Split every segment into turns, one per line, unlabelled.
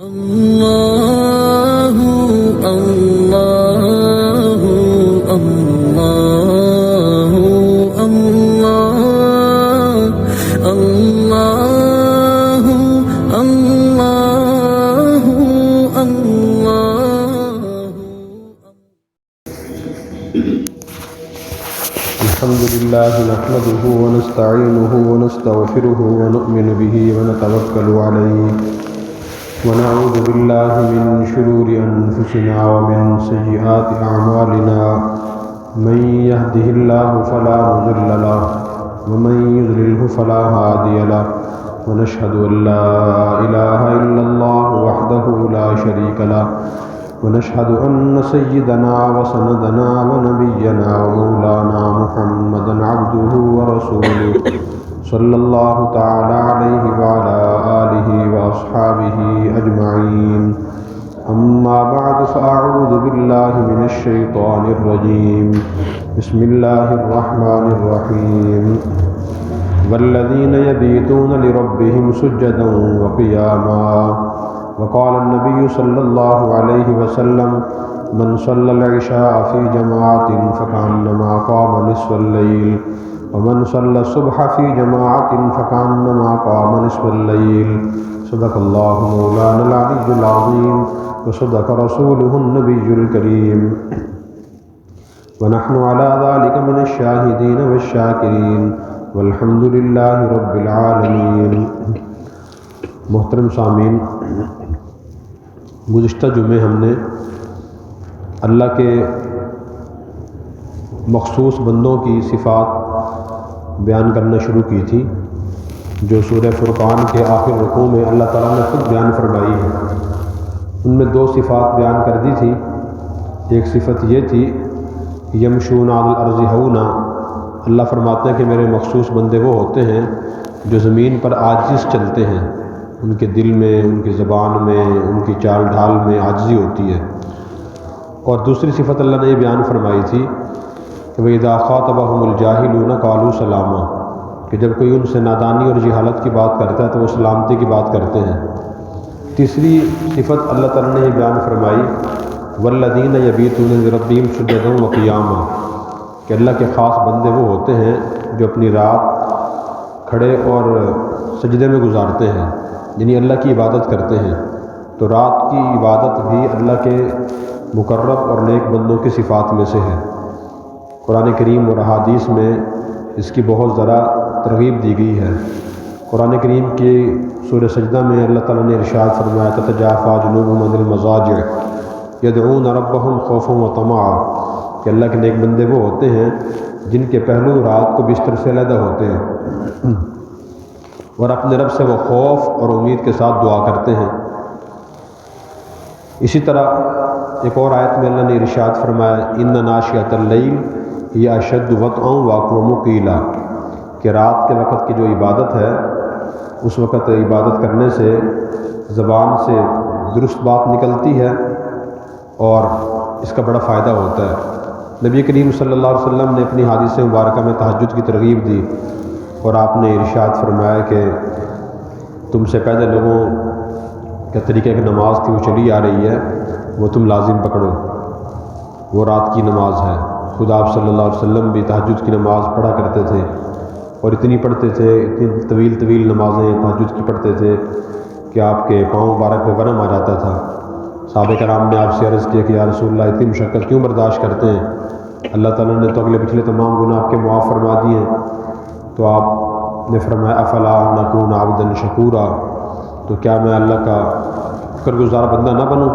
اللہ اللہ اللہ اللہ اللہ اللہ اللہ۔
الحمد لله نحمده ونستعينه ونستغفره ونؤمن به ونتوكل عليه ونعوذ بالله من شرور أنفسنا ومن سيئات أعمالنا من يهده الله فلا مضل له ومن يضلله فلا هادي له ونشهد أن لا إله إلا الله وحده لا شريك له ونشهد أن سيدنا وسندنا ونبينا ومولانا محمدا عبده ورسوله صلى الله تعالى عليه وعلى آله وأصحابه أجمعين، أما بعد فأعوذ بالله من الشيطان الرجيم، بسم الله الرحمن الرحيم، والذين يبيتون لربهم سجدا وقياما، وقال النبي صلى الله عليه وسلم من صلى العشاء في جماعة فكأنما قام نصف الليل، ومن صلى الصبح في جماعة فكأنما قام نصف الليل، صدق الله مولانا العلي العظيم وصدق رسوله النبي الكريم، ونحن على ذلك من الشاهدين والشاكرين والحمد لله رب العالمين۔ محترم سامعین، گزشتہ جمعے ہم نے اللہ کے مخصوص بندوں کی صفات بیان کرنا شروع کی تھی، جو سورہ فرقان کے آخر رکوع میں اللہ تعالیٰ نے خود بیان فرمائی ہے۔ ان میں دو صفات بیان کر دی تھی۔ ایک صفت یہ تھی یمشون علی الارض ہونا، اللہ فرماتے ہیں کہ میرے مخصوص بندے وہ ہوتے ہیں جو زمین پر عاجز چلتے ہیں، ان کے دل میں، ان کی زبان میں، ان کی چال ڈھال میں عاجزی ہوتی ہے۔ اور دوسری صفت اللہ نے یہ بیان فرمائی تھی کہ وَإِذَا خَاطَبَهُمُ الْجَاهِلُونَ قَالُوا سَلَامًا، کہ جب کوئی ان سے نادانی اور جہالت کی بات کرتا ہے تو وہ سلامتی کی بات کرتے ہیں۔ تیسری صفت اللہ تعالیٰ نے یہ بیان فرمائی وَالَّذِينَ يَبِيتُونَ لِرَبِّهِمْ سُجَّدًا وَقِيَامًا، کہ اللہ کے خاص بندے وہ ہوتے ہیں جو اپنی رات کھڑے اور سجدے میں گزارتے ہیں، یعنی اللہ کی عبادت کرتے ہیں۔ تو رات کی عبادت بھی اللہ کے مقرب اور نیک بندوں کی صفات میں سے ہے۔ قرآن کریم اور احادیث میں اس کی بہت ذرا ترغیب دی گئی ہے۔ قرآن کریم کی سورہ سجدہ میں اللہ تعالیٰ نے ارشاد فرمایا تتجافی جنوبہم عن المضاجع یدعون ربہم خوفا وطمعا، کہ اللہ کے نیک بندے وہ ہوتے ہیں جن کے پہلو رات کو بستر سے علیحدہ ہوتے ہیں اور اپنے رب سے وہ خوف اور امید کے ساتھ دعا کرتے ہیں۔ اسی طرح ایک اور آیت میں اللہ نے ارشاد فرمایا ان ناشئۃ اللیل ہی اشد وطئا واقوم قیلا، کہ رات کے وقت کی جو عبادت ہے اس وقت عبادت کرنے سے زبان سے درست بات نکلتی ہے اور اس کا بڑا فائدہ ہوتا ہے۔ نبی کریم صلی اللہ علیہ وسلم نے اپنی حدیث مبارکہ میں تہجد کی ترغیب دی اور آپ نے ارشاد فرمایا کہ تم سے پہلے لوگوں کے طریقے کی نماز تھی وہ چلی آ رہی ہے، وہ تم لازم پکڑو، وہ رات کی نماز ہے۔ خود آپ صلی اللہ علیہ وسلم بھی تہجد کی نماز پڑھا کرتے تھے اور اتنی پڑھتے تھے، اتنی طویل طویل نمازیں تہجد کی پڑھتے تھے کہ آپ کے پاؤں مبارک میں ورم آ جاتا تھا۔ صحابہ کرام نے آپ سے عرض کیا کہ یا رسول اللہ اتنی مشقت کیوں برداشت کرتے ہیں؟ اللہ تعالیٰ نے تو اگلے پچھلے تمام گناہ آپ کے معاف فرما دیے ہیں۔ تو آپ نے فرمایا افلا نکون عبدا شکورا، تو کیا میں اللہ کا شکر گزار بندہ نہ بنوں؟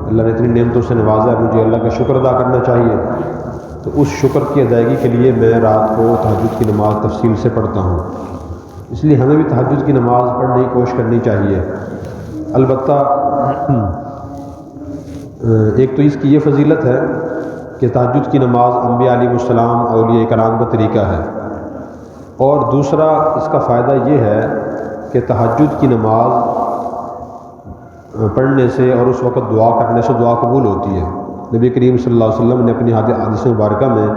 اللہ نے اتنی نعمتوں سے نوازا ہے، مجھے اللہ کا شکر ادا کرنا چاہیے۔ تو اس شکر کی ادائیگی کے لیے میں رات کو تہجد کی نماز تفصیل سے پڑھتا ہوں، اس لیے ہمیں بھی تہجد کی نماز پڑھنے کی کوشش کرنی چاہیے۔ البتہ ایک تو اس کی یہ فضیلت ہے کہ تہجد کی نماز انبیاء علیہ السلام اولیاء کرام کا طریقہ ہے، اور دوسرا اس کا فائدہ یہ ہے کہ تہجد کی نماز پڑھنے سے اور اس وقت دعا کرنے سے دعا قبول ہوتی ہے۔ نبی کریم صلی اللہ علیہ وسلم نے اپنی حدیث مبارکہ میں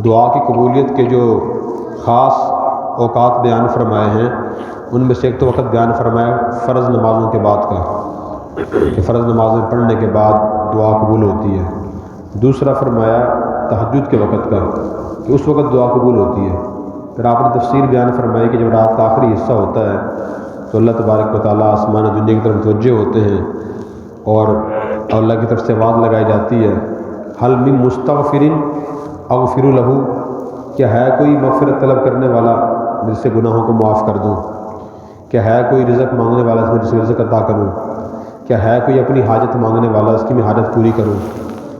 دعا کی قبولیت کے جو خاص اوقات بیان فرمائے ہیں، ان میں سے ایک تو وقت بیان فرمایا فرض نمازوں کے بعد کا، کہ فرض نمازیں پڑھنے کے بعد دعا قبول ہوتی ہے۔ دوسرا فرمایا تہجد کے وقت کا کہ اس وقت دعا قبول ہوتی ہے۔ پھر آپ نے تفسیر بیان فرمائی کہ جب رات کا آخری حصہ ہوتا ہے تو اللہ تبارک و تعالیٰ آسمان دنیا کی طرف متوجہ ہوتے ہیں اور اللہ کی طرف سے آواز لگائی جاتی ہے، حل من مستغفر اغفر لہ، کیا ہے کوئی مغفرت طلب کرنے والا جس سے گناہوں کو معاف کر دوں؟ کیا ہے کوئی رزق مانگنے والا جس سے رزق عطا کروں؟ کیا ہے کوئی اپنی حاجت مانگنے والا اس کی میں حاجت پوری کروں؟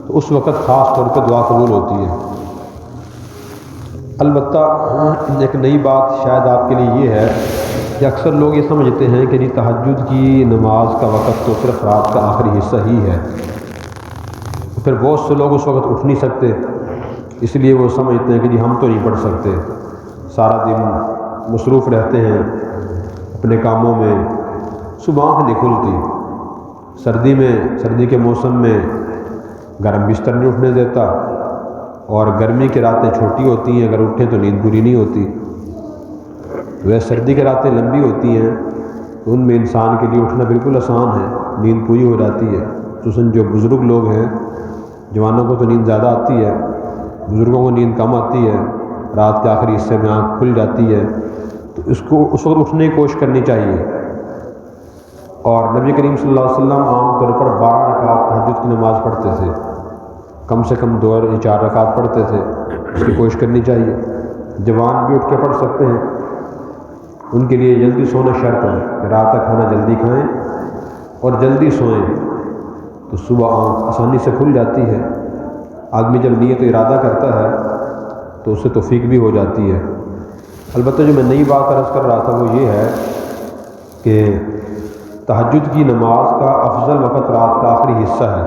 تو اس وقت خاص طور پہ دعا قبول ہوتی ہے۔ البتہ ایک نئی بات شاید آپ کے لیے یہ ہے کہ اکثر لوگ یہ سمجھتے ہیں کہ تہجد کی نماز کا وقت تو صرف رات کا آخری حصہ ہی ہے، پھر بہت سے لوگ اس وقت اٹھ نہیں سکتے، اس لیے وہ سمجھتے ہیں کہ ہم تو نہیں پڑھ سکتے، سارا دن مصروف رہتے ہیں اپنے کاموں میں، صبح آنکھ نہیں کھلتی، سردی کے موسم میں گرم بستر نہیں اٹھنے دیتا، اور گرمی کی راتیں چھوٹی ہوتی ہیں، اگر اٹھیں تو نیند پوری نہیں ہوتی۔ وہ سردی کی راتیں لمبی ہوتی ہیں تو ان میں انسان کے لیے اٹھنا بالکل آسان ہے، نیند پوری ہو جاتی ہے، خصوصاً جو بزرگ لوگ ہیں، جوانوں کو تو نیند زیادہ آتی ہے، بزرگوں کو نیند کم آتی ہے، رات کے آخری حصے میں آنکھ کھل جاتی ہے، تو اس وقت اٹھنے کی کوشش کرنی چاہیے۔ اور نبی کریم صلی اللہ علیہ وسلم عام طور پر 12 رکعت تہجد کی نماز پڑھتے تھے، کم سے کم 2 یا 4 رکعت پڑھتے تھے، اس کی کوشش کرنی چاہیے۔ جوان بھی اٹھ کے پڑھ سکتے ہیں، ان کے لیے جلدی سونا شرط ہے کہ رات کا کھانا جلدی کھائیں اور جلدی سوئیں، تو صبح آنکھ آسانی سے کھل جاتی ہے۔ آدمی جب نیت و ارادہ کرتا ہے تو اسے توفیق بھی ہو جاتی ہے۔ البتہ جو میں نئی بات عرض کر رہا تھا وہ یہ ہے کہ تہجد کی نماز کا افضل وقت رات کا آخری حصہ ہے،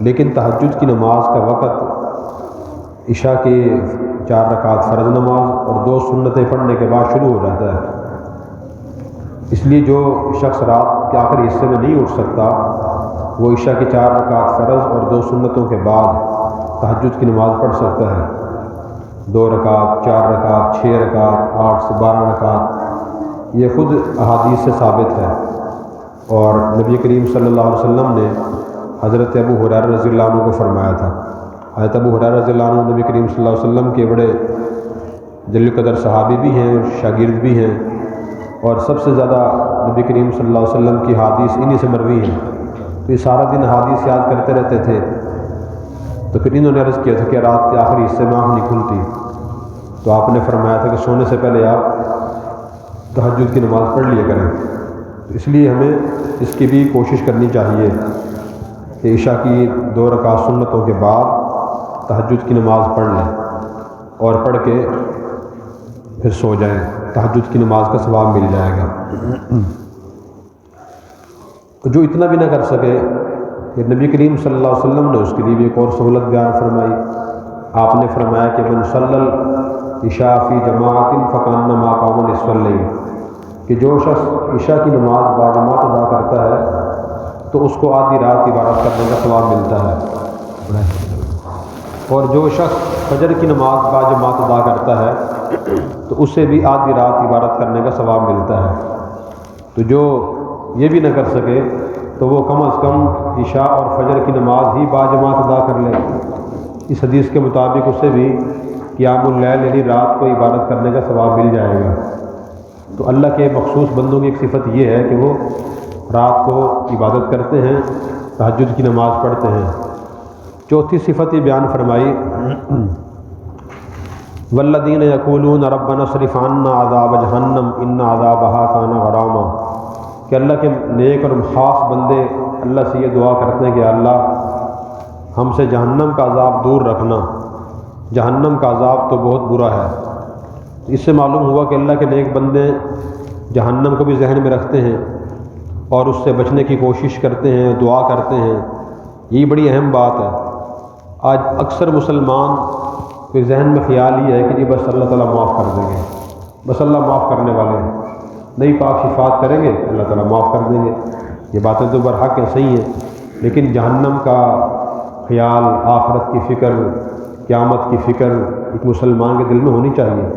لیکن تہجد کی نماز کا وقت عشاء کے 4 رکعت فرض نماز اور 2 سنتیں پڑھنے کے بعد شروع ہو جاتا ہے۔ اس لیے جو شخص رات کے آخری حصے میں نہیں اٹھ سکتا وہ عشاء کے 4 رکعت فرض اور 2 سنتوں کے بعد تہجد کی نماز پڑھ سکتا ہے، 2 رکعت، 4 رکعت، 6 رکعت، 8 سے 12 رکعت، یہ خود احادیث سے ثابت ہے۔ اور نبی کریم صلی اللہ علیہ وسلم نے حضرت ابو ہریرہ رضی اللہ عنہ کو فرمایا تھا۔ حضرت ابو ہریرہ رضی اللہ عنہ نبی کریم صلی اللہ علیہ وسلم کے بڑے جلیل قدر صحابی بھی ہیں، شاگرد بھی ہیں، اور سب سے زیادہ نبی کریم صلی اللہ علیہ وسلم کی حدیث انہی سے مروی ہیں، تو یہ سارا دن حدیث یاد کرتے رہتے تھے۔ تو پھر انہوں نے عرض کیا تھا کہ رات کے آخری حصے میں آنکھ نہیں کھلتی، تو آپ نے فرمایا تھا کہ سونے سے پہلے آپ تہجد کی نماز پڑھ لیا کریں۔ تو اس لیے ہمیں اس کی بھی کوشش کرنی چاہیے کہ عشاء کی 2 رکعت سنتوں کے بعد تہجد کی نماز پڑھ لیں اور پڑھ کے پھر سو جائیں، تہجد کی نماز کا ثواب مل جائے گا۔ جو اتنا بھی نہ کر سکے کہ نبی کریم صلی اللہ علیہ وسلم نے اس کے لیے بھی ایک اور سہولت بیان فرمائی۔ آپ نے فرمایا کہ من صلی العشاء فی جماعت فکانما قام نصف اللیل، کہ جو شخص عشاء کی نماز باجماعت ادا کرتا ہے تو اس کو آدھی رات عبادت کرنے کا ثواب ملتا ہے، اور جو شخص فجر کی نماز باجماعت ادا کرتا ہے تو اسے بھی آدھی رات عبادت کرنے کا ثواب ملتا ہے۔ تو جو یہ بھی نہ کر سکے تو وہ کم از کم عشاء اور فجر کی نماز ہی باجماعت ادا کر لے۔ اس حدیث کے مطابق اسے بھی قیام اللیل یعنی رات کو عبادت کرنے کا ثواب مل جائے گا۔ تو اللہ کے مخصوص بندوں کی ایک صفت یہ ہے کہ وہ رات کو عبادت کرتے ہیں، تہجد کی نماز پڑھتے ہیں۔ چوتھی صفت یہ بیان فرمائی، والذین یقولون ربنا اصرف عنا عذاب جہنم ان عذابها کان غراما، کہ اللہ کے نیک اور خاص بندے اللہ سے یہ دعا کرتے ہیں کہ اللہ ہم سے جہنم کا عذاب دور رکھنا، جہنم کا عذاب تو بہت برا ہے۔ اس سے معلوم ہوا کہ اللہ کے نیک بندے جہنم کو بھی ذہن میں رکھتے ہیں اور اس سے بچنے کی کوشش کرتے ہیں، دعا کرتے ہیں۔ یہی بڑی اہم بات ہے۔ آج اکثر مسلمان کے ذہن میں خیال یہ ہے کہ جی بس اللہ تعالیٰ معاف کر دیں گے، بس اللہ معاف کرنے والے ہیں، نئی پاک شفاعت کریں گے اللہ تعالیٰ معاف کر دیں گے۔ یہ باتیں تو برحق ہیں، صحیح ہیں، لیکن جہنم کا خیال، آخرت کی فکر، قیامت کی فکر ایک مسلمان کے دل میں ہونی چاہیے۔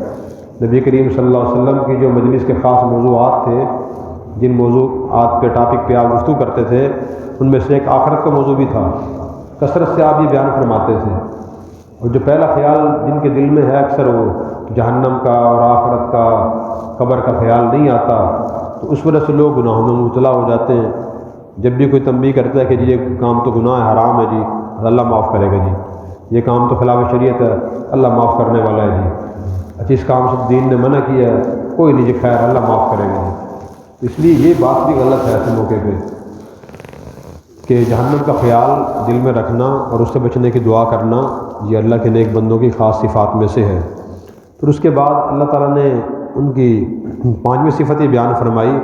نبی کریم صلی اللہ علیہ وسلم کی جو مجلس کے خاص موضوعات تھے جن موضوعات پہ ٹاپک پہ آپ گفتگو کرتے تھے ان میں سے ایک آخرت کا موضوع بھی تھا۔ کثرت سے آپ یہ بیان فرماتے تھے، اور جو پہلا خیال جن کے دل میں ہے اکثر وہ جہنم کا اور آخرت کا، قبر کا خیال نہیں آتا، تو اس وجہ سے لوگ گناہوں میں مبتلا ہو جاتے ہیں۔ جب بھی کوئی تنبیہ کرتا ہے کہ جی یہ کام تو گناہ ہے، حرام ہے جی، اللہ معاف کرے گا جی، یہ کام تو خلاف شریعت ہے، اللہ معاف کرنے والا ہے جی، اچھا اس کام سے دین نے منع کیا ہے، کوئی نہیں جی، خیر اللہ معاف کرے گا۔ اس لیے یہ بات بھی غلط ہے ایسے موقع پہ کہ جہنم کا خیال دل میں رکھنا اور اس سے بچنے کی دعا کرنا یہ اللہ کے نیک بندوں کی خاص صفات میں سے ہے۔ پھر اس کے بعد اللہ تعالیٰ نے ان کی 5ویں صفت بیان فرمائی،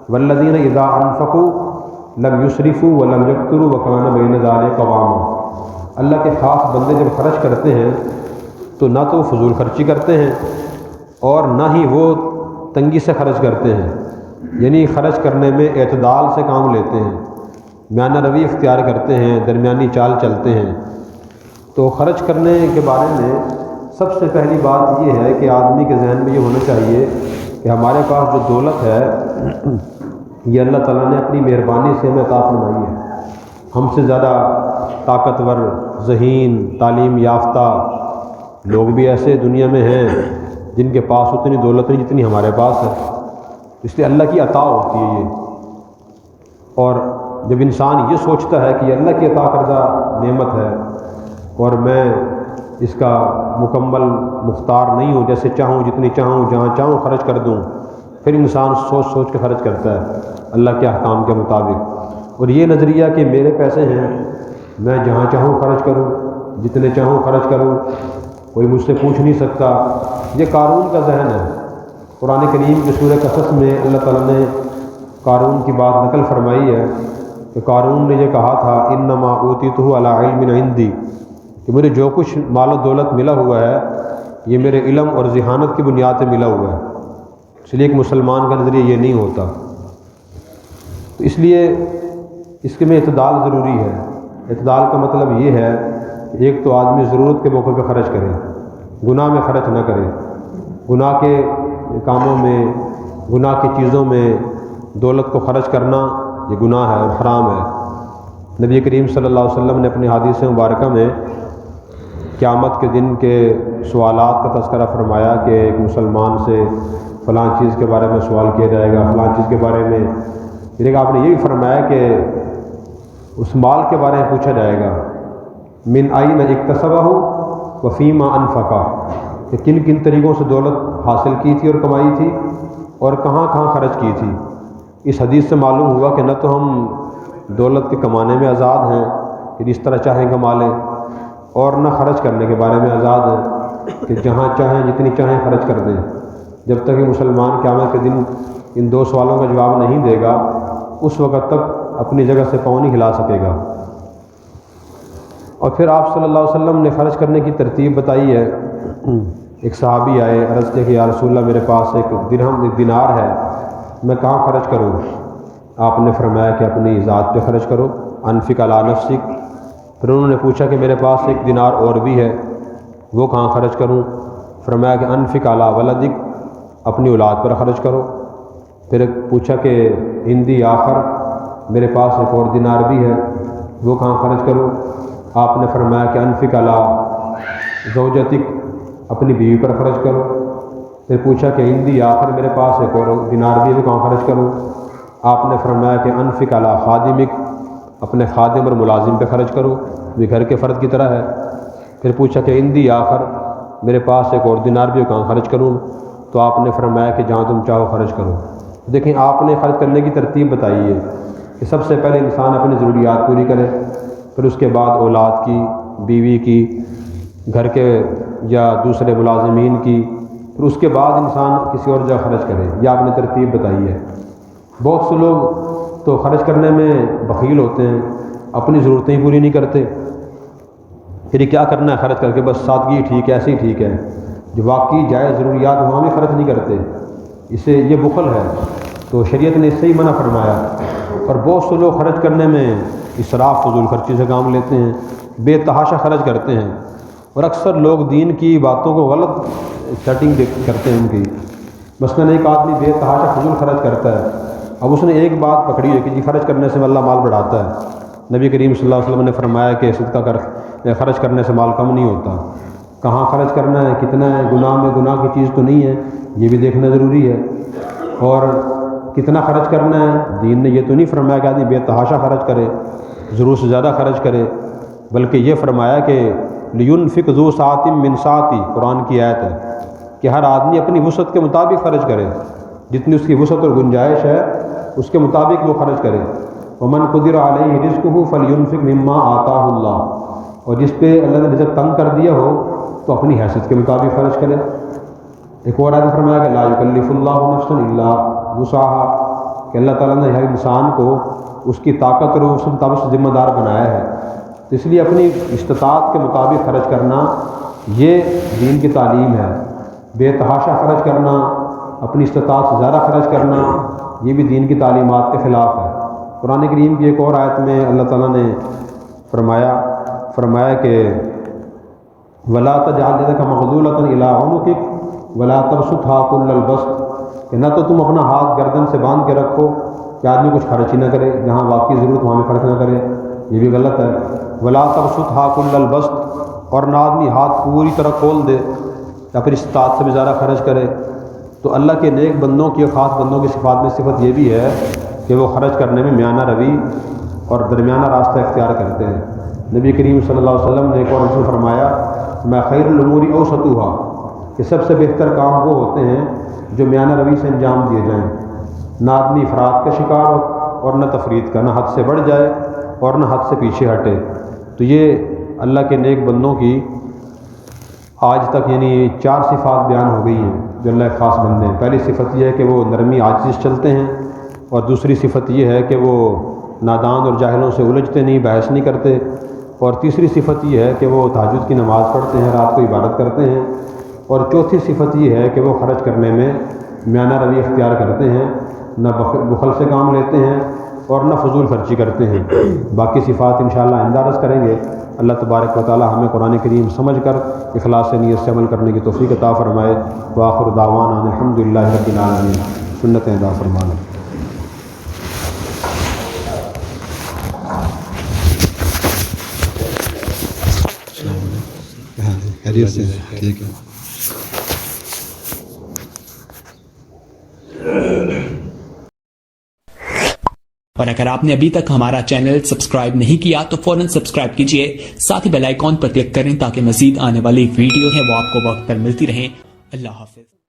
والذین اذا انفقوا لم یسرفوا ولم یقتروا وکان بین ذلک قواما۔ اللہ کے خاص بندے جب خرچ کرتے ہیں تو نہ تو وہ فضول خرچی کرتے ہیں اور نہ ہی وہ تنگی سے خرچ کرتے ہیں، یعنی خرچ کرنے میں اعتدال سے کام لیتے ہیں، میانہ روی اختیار کرتے ہیں، درمیانی چال چلتے ہیں۔ تو خرچ کرنے کے بارے میں سب سے پہلی بات یہ ہے کہ آدمی کے ذہن میں یہ ہونا چاہیے کہ ہمارے پاس جو دولت ہے یہ اللہ تعالیٰ نے اپنی مہربانی سے ہمیں عطا فرمائی ہے۔ ہم سے زیادہ طاقتور، ذہین، تعلیم یافتہ لوگ بھی ایسے دنیا میں ہیں جن کے پاس اتنی دولت نہیں جتنی ہمارے پاس ہے، اس لیے اللہ کی عطا ہوتی ہے یہ۔ اور جب انسان یہ سوچتا ہے کہ یہ اللہ کی عطا کردہ نعمت ہے اور میں اس کا مکمل مختار نہیں ہوں، جیسے چاہوں جتنی چاہوں جہاں چاہوں خرچ کر دوں، پھر انسان سوچ سوچ کے خرچ کرتا ہے اللہ کے احکام کے مطابق۔ اور یہ نظریہ کہ میرے پیسے ہیں، میں جہاں چاہوں خرچ کروں، جتنے چاہوں خرچ کروں، کوئی مجھ سے پوچھ نہیں سکتا، یہ قارون کا ذہن ہے۔ قرآن کریم کی سورہ قصص میں اللہ تعالیٰ نے قارون کی بات نقل فرمائی ہے کہ قارون نے یہ کہا تھا، انما اوتیتہ علی علم عندی، کہ مجھے جو کچھ مال و دولت ملا ہوا ہے یہ میرے علم اور ذہانت کی بنیاد پہ ملا ہوا ہے۔ اس لیے ایک مسلمان کا نظریہ یہ نہیں ہوتا، تو اس لیے اس کے میں اعتدال ضروری ہے۔ اعتدال کا مطلب یہ ہے کہ ایک تو آدمی ضرورت کے موقع پہ خرچ کرے، گناہ میں خرچ نہ کرے، گناہ کے کاموں میں، گناہ کی چیزوں میں دولت کو خرچ کرنا یہ گناہ ہے اور حرام ہے۔ نبی کریم صلی اللہ علیہ وسلم نے اپنی حدیث مبارکہ میں قیامت کے دن کے سوالات کا تذکرہ فرمایا کہ ایک مسلمان سے فلاں چیز کے بارے میں سوال کیا جائے گا، فلاں چیز کے بارے میں، پھر آپ نے یہ بھی فرمایا کہ اس مال کے بارے میں پوچھا جائے گا، من این اکتسبہ وفیما انفقہ، کہ کن کن طریقوں سے دولت حاصل کی تھی اور کمائی تھی اور کہاں کہاں خرچ کی تھی۔ اس حدیث سے معلوم ہوا کہ نہ تو ہم دولت کے کمانے میں آزاد ہیں کہ جس طرح چاہیں کما لیں، اور نہ خرچ کرنے کے بارے میں آزاد ہیں کہ جہاں چاہیں جتنی چاہیں خرچ کر دیں۔ جب تک کہ مسلمان قیامت کے دن ان دو سوالوں کا جواب نہیں دے گا اس وقت تک اپنی جگہ سے پاؤں نہیں ہلا سکے گا۔ اور پھر آپ صلی اللہ علیہ وسلم نے خرچ کرنے کی ترتیب بتائی ہے۔ ایک صحابی آئے، عرض کیا کہ یا رسول اللہ میرے پاس ایک دینار ہے، میں کہاں خرچ کروں؟ آپ نے فرمایا کہ اپنی ذات پہ خرچ کرو، انفق علی نفسک۔ پھر انہوں نے پوچھا کہ میرے پاس ایک دینار اور بھی ہے، وہ کہاں خرچ کروں؟ فرمایا کہ انفق علی ولدک، اپنی اولاد پر خرچ کرو۔ پھر پوچھا کہ ہندی آخر، میرے پاس ایک اور دینار بھی ہے، وہ کہاں خرچ کروں؟ آپ نے فرمایا کہ انفق علی زوجتک، اپنی بیوی پر خرچ کرو۔ پھر پوچھا کہ ہندی آخر، میرے پاس ایک اور دینار بھی ہے، وہ کہاں خرچ کروں؟ آپ نے فرمایا کہ انفق علی خادمک، اپنے خادم اور ملازم پہ خرچ کرو، یہ گھر کے فرد کی طرح ہے۔ پھر پوچھا کہ ہندی آخر، میرے پاس ایک اور دینار بھی ہے، کہاں خرچ کروں؟ تو آپ نے فرمایا کہ جہاں تم چاہو خرچ کرو۔ دیکھیں آپ نے خرچ کرنے کی ترتیب بتائی ہے کہ سب سے پہلے انسان اپنی ضروریات پوری کرے، پھر اس کے بعد اولاد کی، بیوی کی، گھر کے یا دوسرے ملازمین کی، پھر اس کے بعد انسان کسی اور جگہ خرچ کرے۔ یہ آپ نے ترتیب بتائی ہے۔ بہت سے لوگ تو خرچ کرنے میں بخیل ہوتے ہیں، اپنی ضرورتیں ہی پوری نہیں کرتے، پھر یہ کیا کرنا ہے خرچ کر کے، بس سادگی ٹھیک ہے، ایسے ہی ٹھیک ہے۔ جو واقعی جائز ضروریات وہاں بھی خرچ نہیں کرتے، اسے یہ بخل ہے، تو شریعت نے اس سے ہی منع فرمایا۔ اور بہت سے لوگ خرچ کرنے میں اسراف، فضول خرچی سے کام لیتے ہیں، بے تحاشا خرچ کرتے ہیں، اور اکثر لوگ دین کی باتوں کو غلط سیٹنگ کرتے ہیں ان کی۔ مثلاً ایک آدمی بے تحاشا فضول خرچ کرتا ہے، اب اس نے ایک بات پکڑی ہے کہ جی خرچ کرنے سے اللہ مال بڑھاتا ہے۔ نبی کریم صلی اللہ علیہ وسلم نے فرمایا کہ صدقہ خرچ کرنے سے مال کم نہیں ہوتا۔ کہاں خرچ کرنا ہے، کتنا ہے، گناہ میں گناہ کی چیز تو نہیں ہے، یہ بھی دیکھنا ضروری ہے۔ اور کتنا خرچ کرنا ہے، دین نے یہ تو نہیں فرمایا کہ آدمی بے تحاشا خرچ کرے، ضرور سے زیادہ خرچ کرے، بلکہ یہ فرمایا کہ لینفق ذو سعۃ من سعتہ، قرآن کی آیت ہے کہ ہر آدمی اپنی وسعت کے مطابق خرچ کرے، جتنی اس کی وسعت اور گنجائش ہے اس کے مطابق وہ خرچ کرے۔ ومن قدر علیہ رزقہ فلینفق مما آتاہ اللہ، اور جس پہ اللہ نے رزق تنگ کر دیا ہو تو اپنی حیثیت کے مطابق خرچ کرے۔ ایک اور آیت فرمایا کہ لا یکلف اللہ نفسا الا وسعها، کہ اللہ تعالیٰ نے ہر انسان کو اس کی طاقت اور اس مطابق سے ذمہ دار بنایا ہے، تو اس لیے اپنی استطاعت کے مطابق خرچ کرنا یہ دین کی تعلیم ہے۔ بے تحاشا خرچ کرنا، اپنی استطاعت سے زیادہ خرچ کرنا، یہ بھی دین کی تعلیمات کے خلاف ہے۔ قرآن کریم کی ایک اور آیت میں اللہ تعالیٰ نے فرمایا کہ وَلَا تَجْعَلْ يَدَكَ مَغْلُولَةً إِلَىٰ عُنُقِكَ وَلَا تَبْسُطْهَا كُلَّ الْبَسْطِ، کہ نہ تو تم اپنا ہاتھ گردن سے باندھ کے رکھو کہ آدمی کچھ خرچ ہی نہ کرے، جہاں واقعی ضرورت وہاں میں خرچ نہ کرے، یہ بھی غلط ہے۔ وَلَا تَبْسُطْهَا كُلَّ الْبَسْطِ، اور نہ آدمی ہاتھ پوری طرح کھول دے یا پھر استطاعت سے بھی زیادہ خرچ کرے۔ تو اللہ کے نیک بندوں کی، خاص بندوں کی صفات میں صفت یہ بھی ہے کہ وہ خرچ کرنے میں میانہ روی اور درمیانہ راستہ اختیار کرتے ہیں۔ نبی کریم صلی اللہ علیہ وسلم نے ایک اور رسول فرمایا میں خیر الامور اوسطها، کہ سب سے بہتر کام وہ ہوتے ہیں جو میانہ روی سے انجام دیے جائیں، نہ آدمی افراد کا شکار ہو اور نہ تفرید کا، نہ حد سے بڑھ جائے اور نہ حد سے پیچھے ہٹے۔ تو یہ اللہ کے نیک بندوں کی آج تک یعنی 4 صفات بیان ہو گئی ہیں جو اللہ کے خاص بندے ہیں۔ پہلی صفت یہ ہے کہ وہ نرمی عاجزی سے چلتے ہیں، اور دوسری صفت یہ ہے کہ وہ نادان اور جاہلوں سے الجھتے نہیں، بحث نہیں کرتے، اور تیسری صفت یہ ہے کہ وہ تہجد کی نماز پڑھتے ہیں، رات کو عبادت کرتے ہیں، اور چوتھی صفت یہ ہے کہ وہ خرچ کرنے میں میانہ روی اختیار کرتے ہیں، نہ بخل سے کام لیتے ہیں اور نہ فضول خرچی کرتے ہیں۔ باقی صفات انشاءاللہ آئندہ عرض کریں گے۔ اللہ تبارک و تعالی ہمیں قرآن کریم سمجھ کر اخلاص سے نیت سے عمل کرنے کی توفیق عطا فرمائے۔ وآخر دعوانا ان الحمدللہ رب العالمین۔ سنتیں ادا فرمانا۔ خیریت سے ٹھیک ہے۔
اور اگر آپ نے ابھی تک ہمارا چینل سبسکرائب نہیں کیا تو فوراً سبسکرائب کیجئے، ساتھ ہی بیل آئیکن پر کلک کریں تاکہ مزید آنے والی ویڈیو ہے وہ آپ کو وقت پر ملتی رہیں۔ اللہ حافظ۔